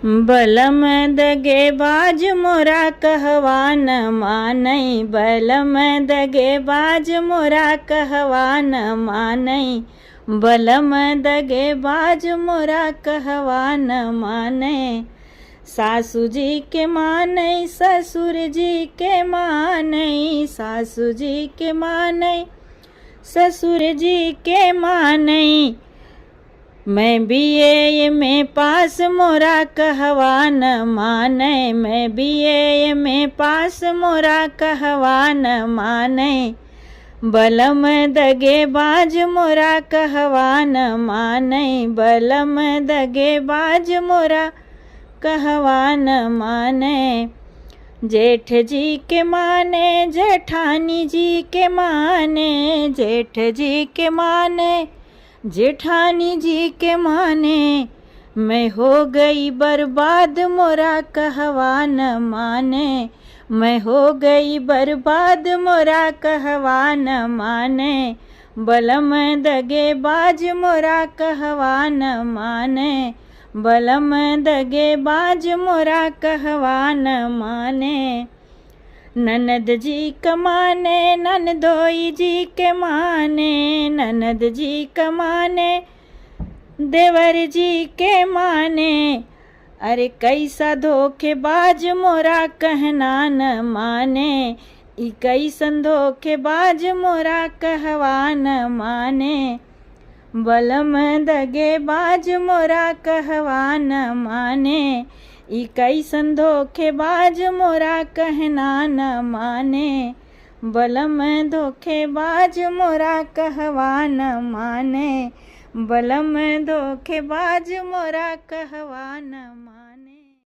बलम दगे बाज मोरा कहवा न मानई, बलम दगे बाज मोरा कहवा न मानई, बलम दगे बाज मोरा कहवा न माने। सासू जी के मानई ससुर जी के मानई, सासू जी के मानई ससुर जी के मानई, मैं बीए में पास मोरा कहवा न माने, मैं बीए में पास मोरा कहवा न माने, बलम दगे बाज मोरा कहवा न माने, बलम दगे बाज मोरा कहवा न माने। जेठ जी के माने जेठानी जी के माने, जेठ जी के माने जेठानी जी के माने, मैं हो गई बर्बाद मोरा कहवा न माने, मैं हो गई बर्बाद मोरा कहवा न माने, बलम दगे बाज मोरा कहवा न माने, बलम दगे बाज मोरा कहवा न माने। ननद जी कमाने ननदोई जी के माने, ननद जी कमाने देवर जी के माने, अरे कैसा धोखेबाज मोरा कहना न माने, ई कैसन धोखेबाज मोरा कहवा न माने, बलम दगे बाज मोरा कहवा न माने, ई कैसन धोखेबाज मोरा कहना न माने, बलम धोखेबाज मोरा कहवा न माने, बलम धोखेबाज मोरा कहवा न माने।